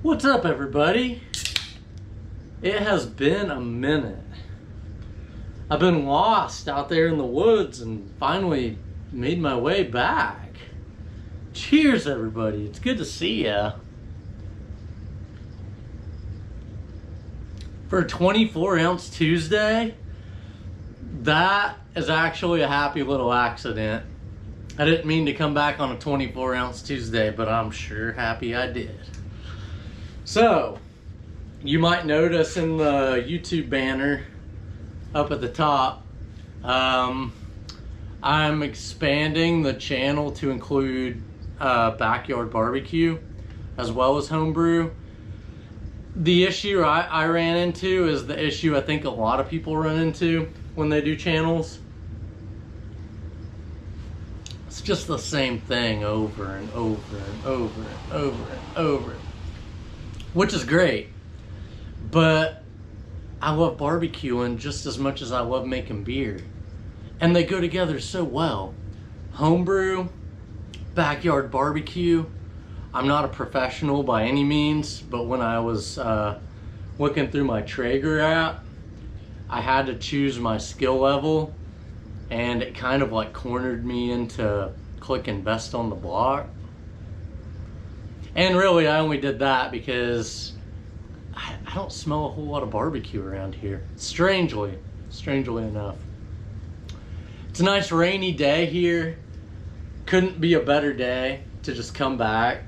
What's up, everybody? It has been a minute. I've been lost out there in the woods and finally made my way back. Cheers, everybody. It's good to see ya. For a 24-ounce Tuesday, that is actually a happy little accident. I didn't mean to come back on a 24-ounce Tuesday, but I'm sure happy I did. So, you might notice in the YouTube banner up at the top, I'm expanding the channel to include backyard barbecue as well as homebrew. The issue I ran into is the issue I think a lot of people run into when they do channels. It's just the same thing over and over and over and over and over, which is great. But I love barbecuing just as much as I love making beer. And they go together so well. Homebrew, backyard barbecue. I'm not a professional by any means, but when I was looking through my Traeger app, I had to choose my skill level, and it kind of like cornered me into clicking best on the block. And really, I only did that because I don't smell a whole lot of barbecue around here. Strangely enough. It's a nice rainy day here. Couldn't be a better day to just come back,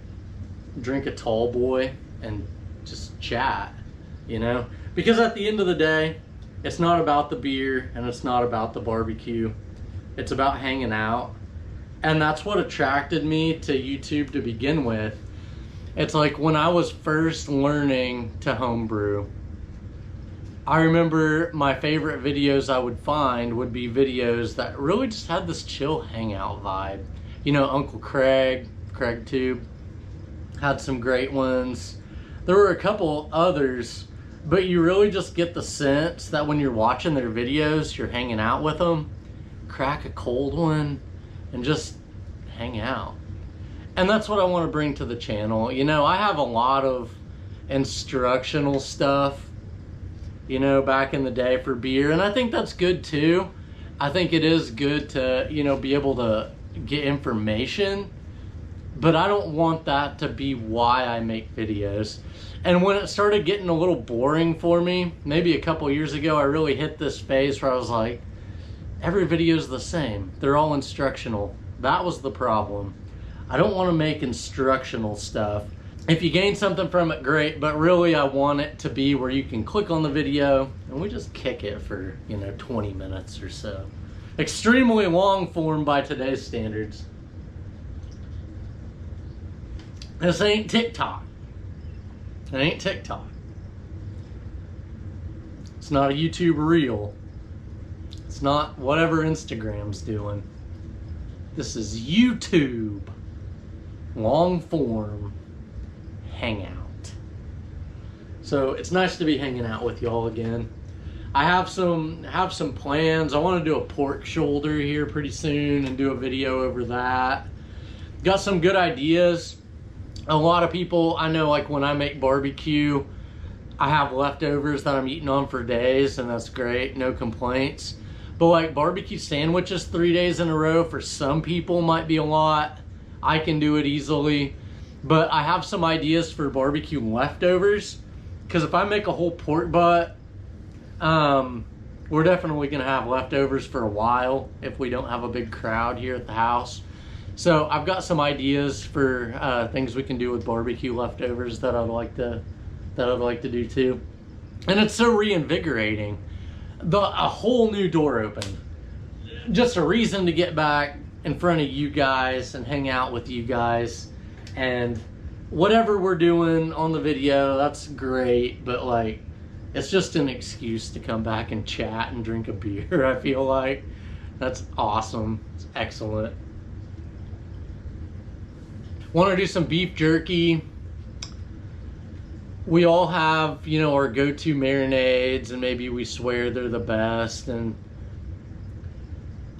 drink a tall boy, and just chat, you know? Because at the end of the day, it's not about the beer and it's not about the barbecue. It's about hanging out. And that's what attracted me to YouTube to begin with. It's like when I was first learning to homebrew, I remember my favorite videos I would find would be videos that really just had this chill hangout vibe. You know, Uncle Craig Tube had some great ones. There were a couple others, but you really just get the sense that when you're watching their videos, you're hanging out with them, crack a cold one, and just hang out. And that's what I want to bring to the channel. You know, I have a lot of instructional stuff, you know, back in the day for beer, and I think that's good too. I think it is good to, you know, be able to get information, but I don't want that to be why I make videos. And when it started getting a little boring for me, maybe a couple years ago, I really hit this phase where I was like, every video is the same. They're all instructional. That was the problem. I don't want to make instructional stuff. If you gain something from it, great, but really I want it to be where you can click on the video and we just kick it for, you know, 20 minutes or so. Extremely long form by today's standards. This ain't TikTok. It ain't TikTok. It's not a YouTube reel. It's not whatever Instagram's doing. This is YouTube. Long form hangout. So it's nice to be hanging out with y'all again. I have some plans. I want to do a pork shoulder here pretty soon and do a video over that. Got some good ideas. A lot of people I know, like when I make barbecue, I have leftovers that I'm eating on for days, and that's great, no complaints. But like barbecue sandwiches 3 days in a row for some people might be a lot. I can do it easily, but I have some ideas for barbecue leftovers, because if I make a whole pork butt, we're definitely gonna have leftovers for a while if we don't have a big crowd here at the house. So I've got some ideas for things we can do with barbecue leftovers that I'd like to do too. And it's so reinvigorating. A whole new door opened. Just a reason to get back in front of you guys and hang out with you guys, and whatever we're doing on the video, that's great, but like it's just an excuse to come back and chat and drink a beer. I feel like that's awesome. It's excellent. Want to do some beef jerky. We all have, you know, our go-to marinades, and maybe we swear they're the best, and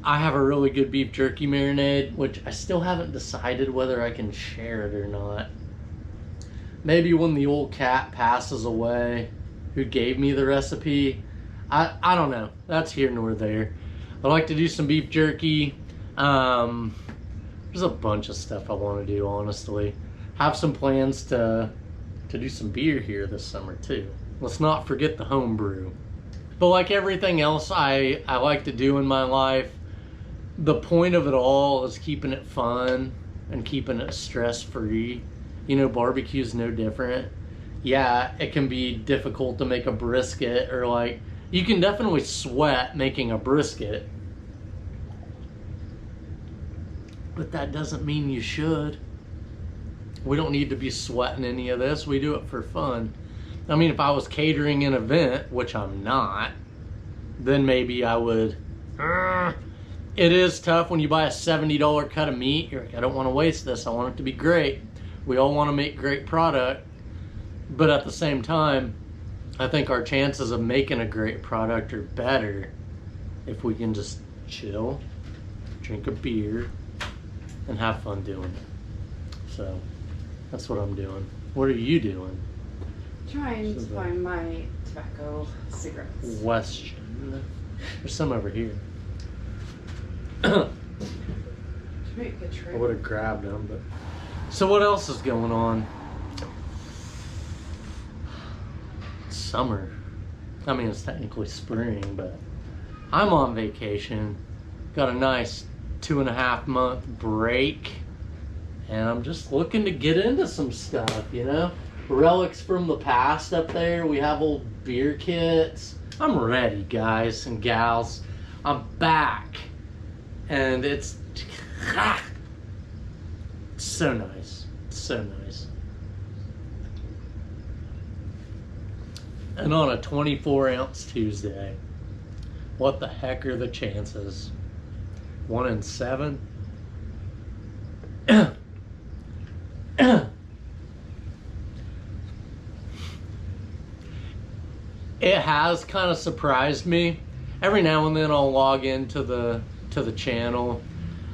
I have a really good beef jerky marinade, which I still haven't decided whether I can share it or not. maybe when the old cat passes away, who gave me the recipe, I don't know. That's here nor there. I like to do some beef jerky. There's a bunch of stuff I want to do, honestly. Have some plans to do some beer here this summer too. Let's not forget the home brew. But like everything else I like to do in my life, the point of it all is keeping it fun and keeping it stress-free. You know, barbecue is no different. Yeah, it can be difficult to make a brisket, or like, you can definitely sweat making a brisket. But that doesn't mean you should. We don't need to be sweating any of this. We do it for fun. I mean, if I was catering an event, which I'm not, then maybe I would. It is tough when you buy a $70 cut of meat. You're like, I don't want to waste this. I want it to be great. We all want to make great product. But at the same time, I think our chances of making a great product are better if we can just chill, drink a beer, and have fun doing it. So that's what I'm doing. What are you doing? Trying to find my tobacco cigarettes. Question. There's some over here. Make a trip. I would have grabbed them, but. So what else is going on? Summer. I mean, it's technically spring, but I'm on vacation. Got a nice 2.5 month break, and I'm just looking to get into some stuff, you know? Relics from the past up there. We have old beer kits. I'm ready, guys and gals. I'm back, and it's so nice. So nice. And on a 24-ounce Tuesday, what the heck are the chances? 1 in 7? It has kind of surprised me. Every now and then I'll log into the channel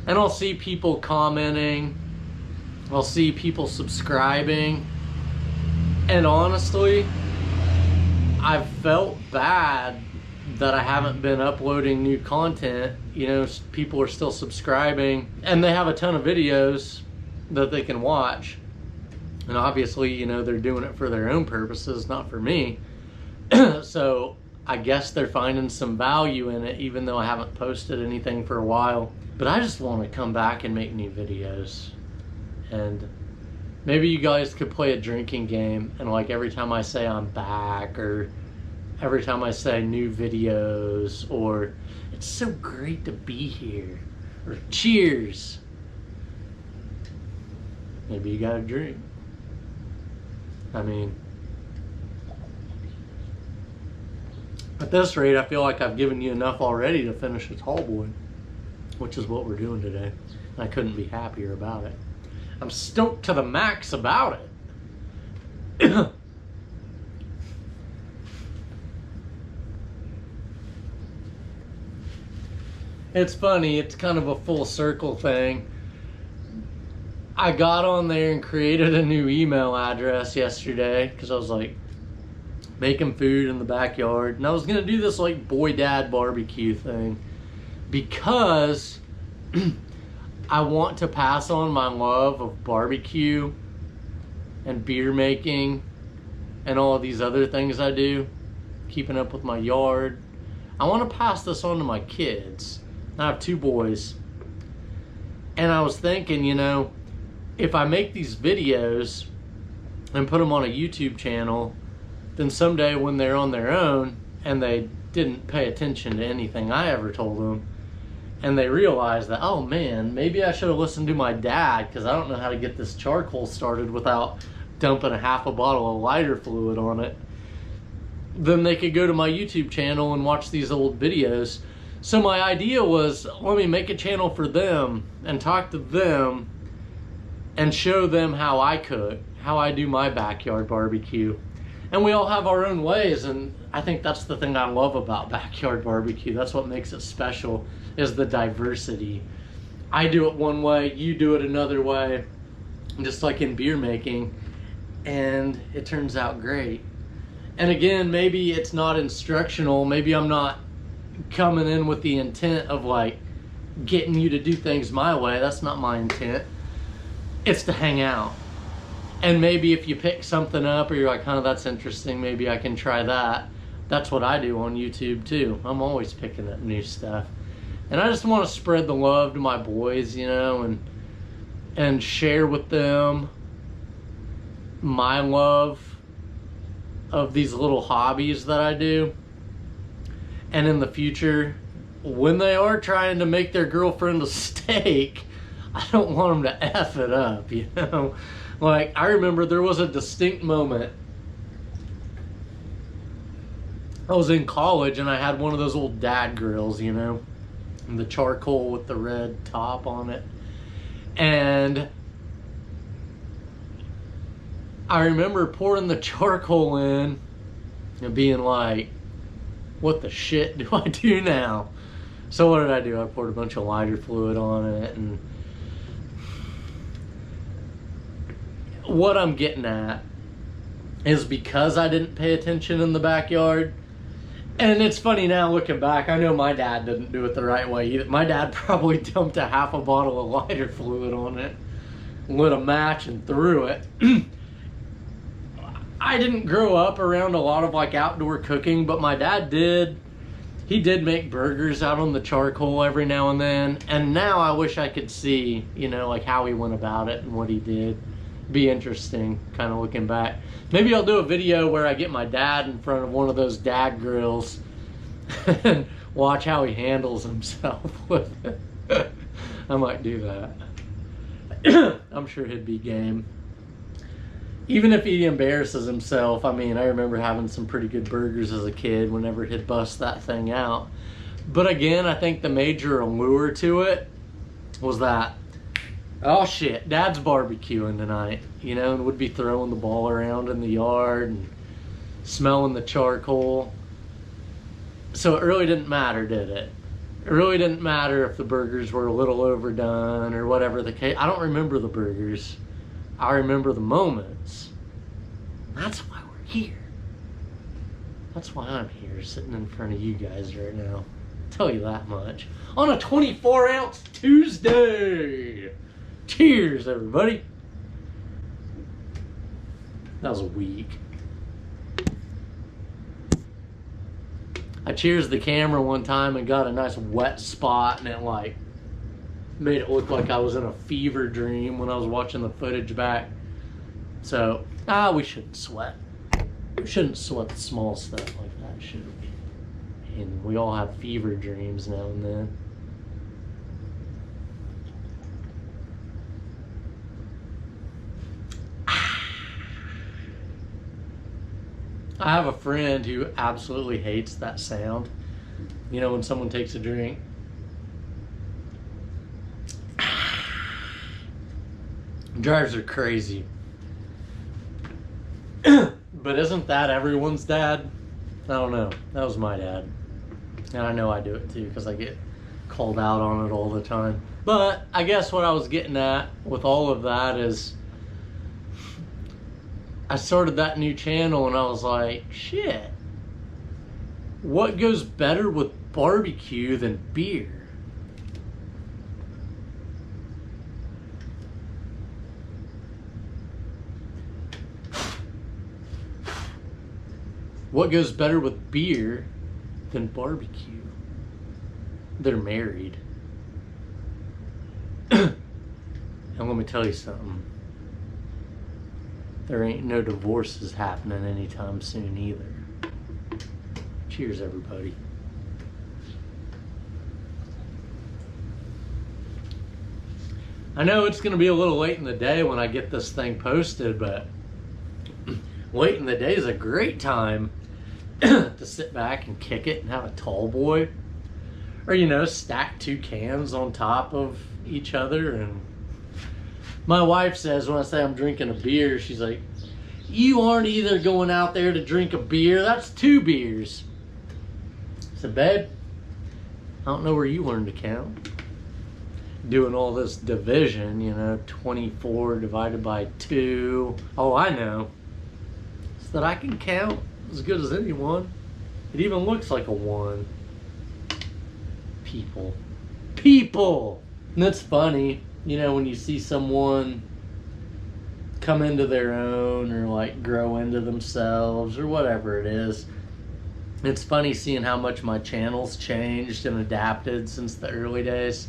and I'll see people commenting. I'll see people subscribing. And honestly, I've felt bad that I haven't been uploading new content. You know, people are still subscribing and they have a ton of videos that they can watch. And obviously, you know, they're doing it for their own purposes, not for me. So I guess they're finding some value in it, even though I haven't posted anything for a while. But I just want to come back and make new videos. And maybe you guys could play a drinking game, and like every time I say I'm back, or every time I say new videos, or it's so great to be here, or cheers, maybe you got a drink. I mean, at this rate, I feel like I've given you enough already to finish a tall boy, which is what we're doing today. And I couldn't be happier about it. I'm stoked to the max about it. It's funny, it's kind of a full circle thing. I got on there and created a new email address yesterday because I was like making food in the backyard, and I was gonna do this like boy dad barbecue thing because I want to pass on my love of barbecue and beer making and all of these other things I do, keeping up with my yard. I want to pass this on to my kids. I have 2 boys, and I was thinking, you know, if I make these videos and put them on a YouTube channel, then someday when they're on their own and they didn't pay attention to anything I ever told them, and they realize that, oh man, maybe I should have listened to my dad because I don't know how to get this charcoal started without dumping a half a bottle of lighter fluid on it, then they could go to my YouTube channel and watch these old videos. So my idea was, let me make a channel for them and talk to them and show them how I cook, how I do my backyard barbecue. And we all have our own ways, and I think that's the thing I love about backyard barbecue. That's what makes it special, is the diversity. I do it one way, you do it another way, just like in beer making. and it turns out great. And again, maybe it's not instructional. Maybe I'm not coming in with the intent of like getting you to do things my way. That's not my intent. It's to hang out. And maybe if you pick something up or you're like, huh, that's interesting, maybe I can try that. That's what I do on YouTube too. I'm always picking up new stuff. And I just want to spread the love to my boys, you know, and share with them my love of these little hobbies that I do. And in the future, when they are trying to make their girlfriend a steak, I don't want them to F it up, you know? Like, I remember there was a distinct moment. I was in college and I had one of those old dad grills, you know? And the charcoal with the red top on it. And I remember pouring the charcoal in and being like, what the shit do I do now? So what did I do? I poured a bunch of lighter fluid on it. And what I'm getting at is because I didn't pay attention in the backyard. And it's funny now looking back, I know my dad didn't do it the right way either. My dad probably dumped a half a bottle of lighter fluid on it, lit a match and threw it. I didn't grow up around a lot of like outdoor cooking, but my dad did. He did make burgers out on the charcoal every now and then. And now I wish I could see, you know, like how he went about it and what he did. Be interesting, kind of looking back. Maybe I'll do a video where I get my dad in front of one of those dad grills and watch how he handles himself with it. I might do that. I'm sure he'd be game. Even if he embarrasses himself, I mean, I remember having some pretty good burgers as a kid whenever he'd bust that thing out. But again, I think the major allure to it was that, oh shit, Dad's barbecuing tonight, you know, and would be throwing the ball around in the yard and smelling the charcoal. So it really didn't matter, did it? It really didn't matter if the burgers were a little overdone or whatever the case. I don't remember the burgers. I remember the moments. That's why we're here. That's why I'm here sitting in front of you guys right now. I'll tell you that much. On a 24-ounce Tuesday. Cheers, everybody. That was weak. I cheersed the camera one time and got a nice wet spot, and it like made it look like I was in a fever dream when I was watching the footage back. So, we shouldn't sweat. We shouldn't sweat the small stuff like that, should we? And we all have fever dreams now and then. I have a friend who absolutely hates that sound. You know, when someone takes a drink. Drives her crazy. But isn't that everyone's dad? I don't know. That was my dad. And I know I do it too because I get called out on it all the time. But I guess what I was getting at with all of that is I started that new channel and I was like, shit, what goes better with barbecue than beer? What goes better with beer than barbecue? They're married. And let me tell you something. There ain't no divorces happening anytime soon either. Cheers, everybody. I know it's going to be a little late in the day when I get this thing posted, but late in the day is a great time to sit back and kick it and have a tall boy. Or, you know, stack two cans on top of each other. And my wife says when I say I'm drinking a beer, she's like, you aren't either going out there to drink a beer. That's two beers. I said, babe, I don't know where you learned to count. doing all this division, you know, 24 divided by 2. All I know is that I can count as good as anyone. It even looks like a 1. People. And it's funny, you know, when you see someone come into their own or like grow into themselves or whatever it is. It's funny seeing how much my channel's changed and adapted since the early days.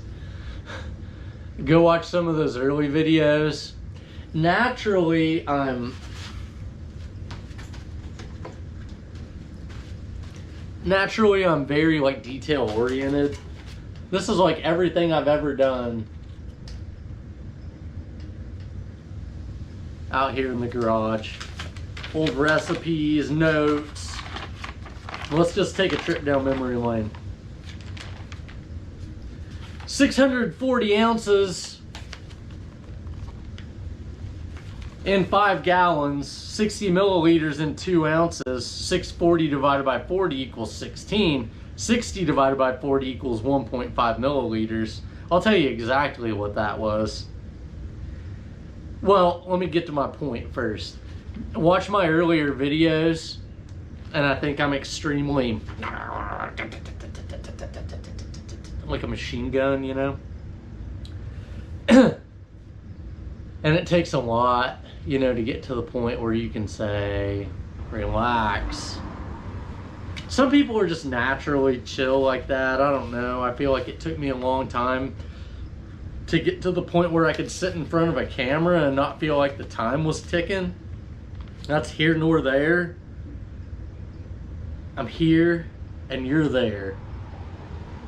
Go watch some of those early videos. Naturally, I'm very like detail oriented. This is like everything I've ever done out here in the garage. Old recipes, notes. Let's just take a trip down memory lane. 640 ounces in 5 gallons, 60 milliliters in 2 ounces. 640 divided by 40 equals 16. 60 divided by 40 equals 1.5 milliliters. I'll tell you exactly what that was. Well, let me get to my point first. Watch my earlier videos, and I think I'm extremely like a machine gun, you know? And it takes a lot, you know, to get to the point where you can say, relax. Some people are just naturally chill like that. I don't know. I feel like it took me a long time to get to the point where I could sit in front of a camera and not feel like the time was ticking. That's here nor there. I'm here and you're there.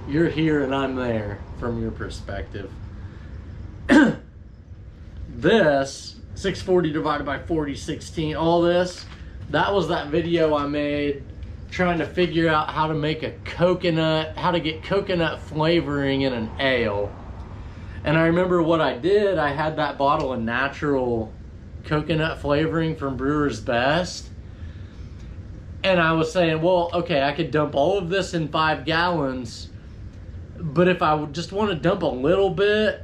You're here and I'm there from your perspective. This 640 divided by 40, 16, all this, that was that video I made trying to figure out how to make how to get coconut flavoring in an ale. And I remember what I did, I had that bottle of natural coconut flavoring from Brewer's Best. And I was saying, well, okay, I could dump all of this in 5 gallons, but if I would just want to dump a little bit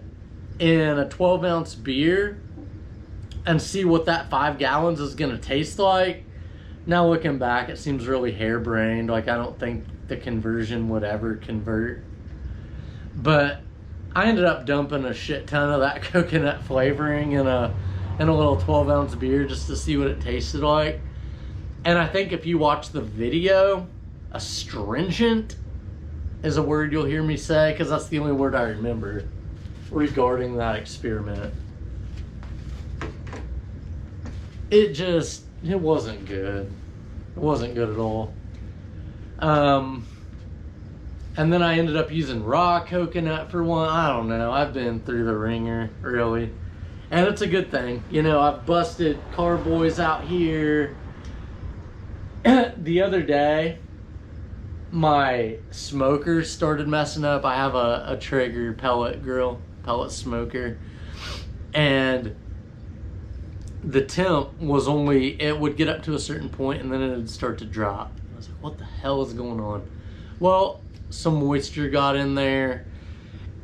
in a 12-ounce beer and see what that 5 gallons is going to taste like. Now looking back, it seems really harebrained. Like, I don't think the conversion would ever convert. But I ended up dumping a shit ton of that coconut flavoring in a little 12-ounce beer just to see what it tasted like. And I think if you watch the video, astringent is a word you'll hear me say, because that's the only word I remember regarding that experiment. It wasn't good. It wasn't good at all. And then I ended up using raw coconut for one. I don't know. I've been through the ringer, really. And it's a good thing. You know, I've busted carboys out here. The other day, my smoker started messing up. I have a Traeger pellet smoker. And the temp was it would get up to a certain point and then it would start to drop. I was like, what the hell is going on? Well, some moisture got in there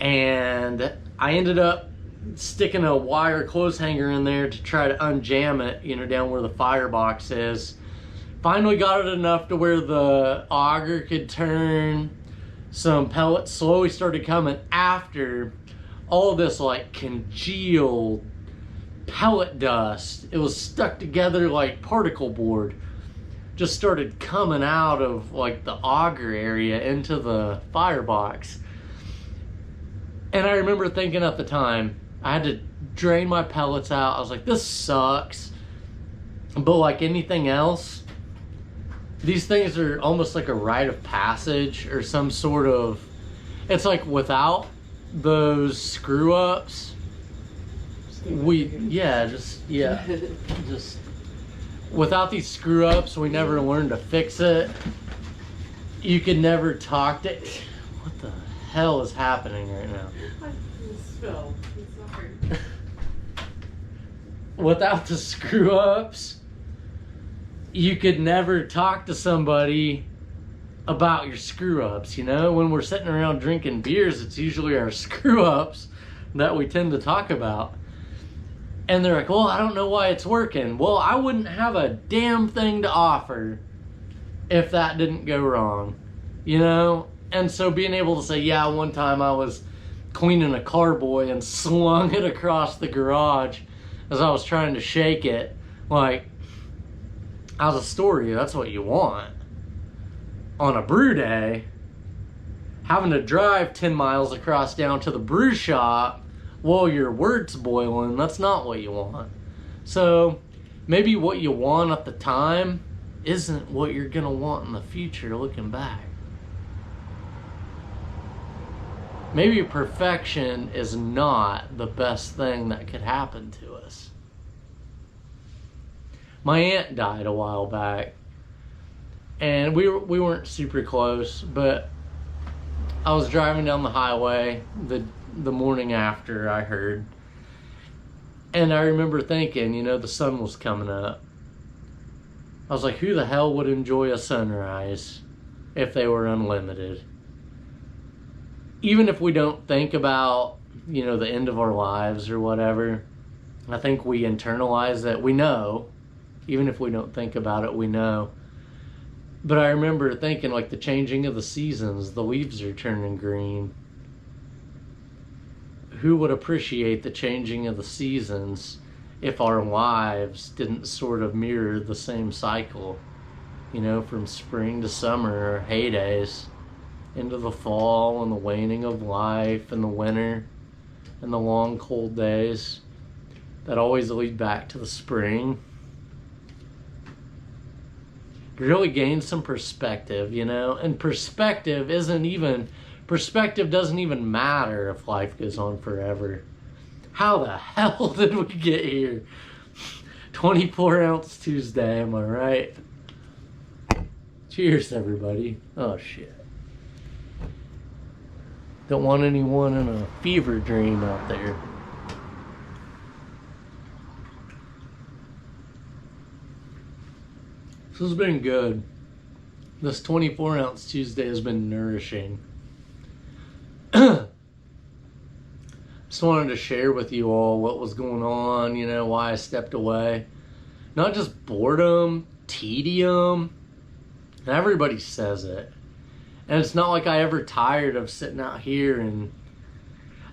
and I ended up sticking a wire clothes hanger in there to try to unjam it, you know, down where the firebox is. Finally got it enough to where the auger could turn. Some pellets slowly started coming after all of this like congealed pellet dust. It was stuck together like particle board. Just started coming out of like the auger area into the firebox. And I remember thinking at the time, I had to drain my pellets out. I was like, this sucks. But like anything else, these things are almost like a rite of passage or some sort of, it's like without those screw ups, just without these screw ups, we never learned to fix it. You could never talk to, what the hell is happening right now? I spilled. Sorry. Without the screw ups, you could never talk to somebody about your screw-ups, you know? When we're sitting around drinking beers, it's usually our screw-ups that we tend to talk about. And they're like, well, I don't know why it's working. Well, I wouldn't have a damn thing to offer if that didn't go wrong, you know? And so being able to say, yeah, one time I was cleaning a carboy and slung it across the garage as I was trying to shake it, like, as a story, that's what you want. On a brew day, having to drive 10 miles across down to the brew shop while your wort's boiling, that's not what you want. So maybe what you want at the time isn't what you're gonna want in the future looking back. Maybe perfection is not the best thing that could happen to us. My aunt died a while back, and we weren't super close, but I was driving down the highway the morning after I heard, and I remember thinking, you know, the sun was coming up. I was like, who the hell would enjoy a sunrise if they were unlimited? Even if we don't think about, you know, the end of our lives or whatever, I think we internalize that. We know, even if we don't think about it, we know. But I remember thinking, like, the changing of the seasons, the leaves are turning green. Who would appreciate the changing of the seasons if our lives didn't sort of mirror the same cycle? You know, from spring to summer, or heydays, into the fall and the waning of life and the winter and the long cold days that always lead back to the spring. Really gain some perspective, you know? And perspective doesn't even matter if life goes on forever. How the hell did we get here? 24 ounce Tuesday, am I right? Cheers, everybody. Oh, shit. Don't want anyone in a fever dream out there. This has been good. This 24 ounce Tuesday has been nourishing. Just wanted to share with you all what was going on, you know, why I stepped away. Not just boredom, tedium. Everybody says it. And it's not like I ever tired of sitting out here, and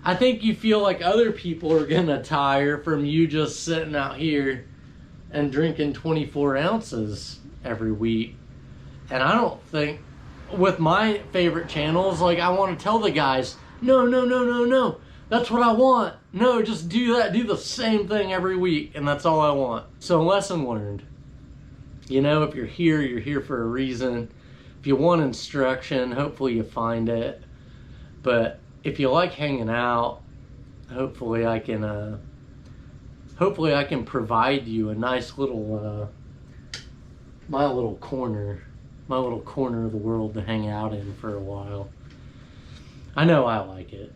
I think you feel like other people are gonna tire from you just sitting out here and drinking 24 ounces every week. And I don't think, with my favorite channels, like, I want to tell the guys, no, that's what I want. No, just do that, do the same thing every week, and that's all I want. So, lesson learned. You know, if you're here for a reason. If you want instruction, hopefully you find it. But if you like hanging out, hopefully I can provide you a nice little my little corner of the world to hang out in for a while. I know I like it.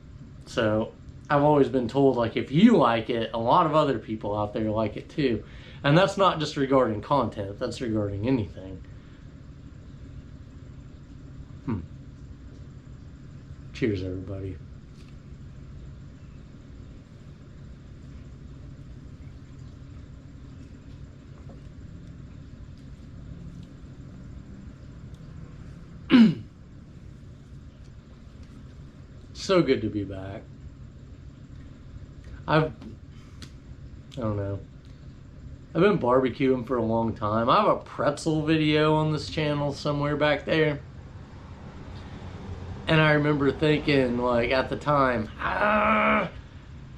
So I've always been told, like, if you like it, a lot of other people out there like it too. And that's not just regarding content, that's regarding anything. Cheers, everybody. So good to be back. I don't know. I've been barbecuing for a long time. I have a pretzel video on this channel somewhere back there. And I remember thinking, like, at the time, how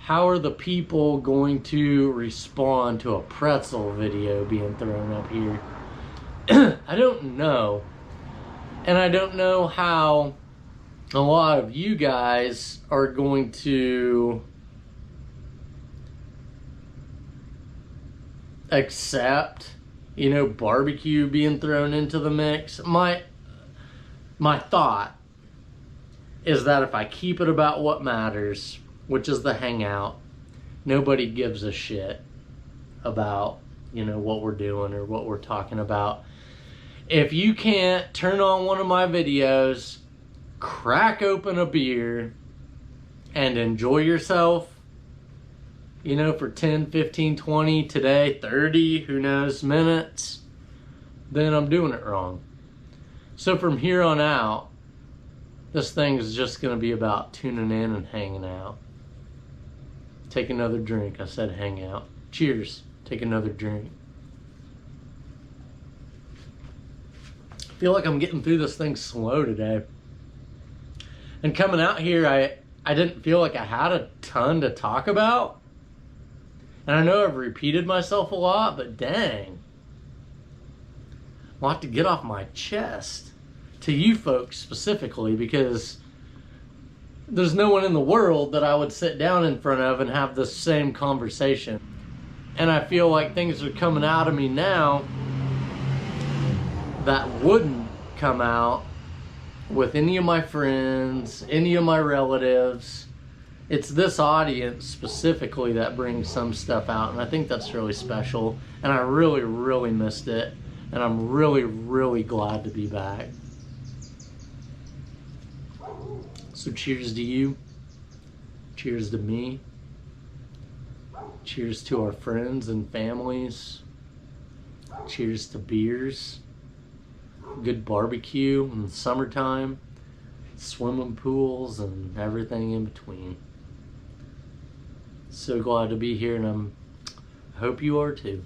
are the people going to respond to a pretzel video being thrown up here? I don't know. And I don't know how a lot of you guys are going to accept, you know, barbecue being thrown into the mix. My thought is that if I keep it about what matters, which is the hangout, nobody gives a shit about, you know, what we're doing or what we're talking about. If you can't turn on one of my videos, crack open a beer, and enjoy yourself, you know, for 10, 15, 20, today, 30, who knows, minutes, then I'm doing it wrong. So from here on out, this thing is just going to be about tuning in and hanging out. Take another drink. I said hang out. Cheers. Take another drink. I feel like I'm getting through this thing slow today. And coming out here, I didn't feel like I had a ton to talk about. And I know I've repeated myself a lot, but dang. I'll have to get off my chest to you folks specifically, because there's no one in the world that I would sit down in front of and have the same conversation. And I feel like things are coming out of me now that wouldn't come out with any of my friends, any of my relatives. It's this audience specifically that brings some stuff out, and I think that's really special. And I really, really missed it, and I'm really, really glad to be back. So cheers to you. Cheers to me. Cheers to our friends and families. Cheers to beers. Good barbecue in the summertime. Swimming pools and everything in between. So glad to be here, and I hope you are too.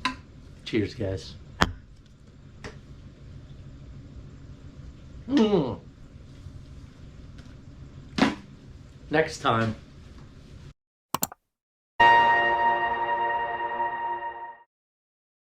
Cheers, guys. Next time.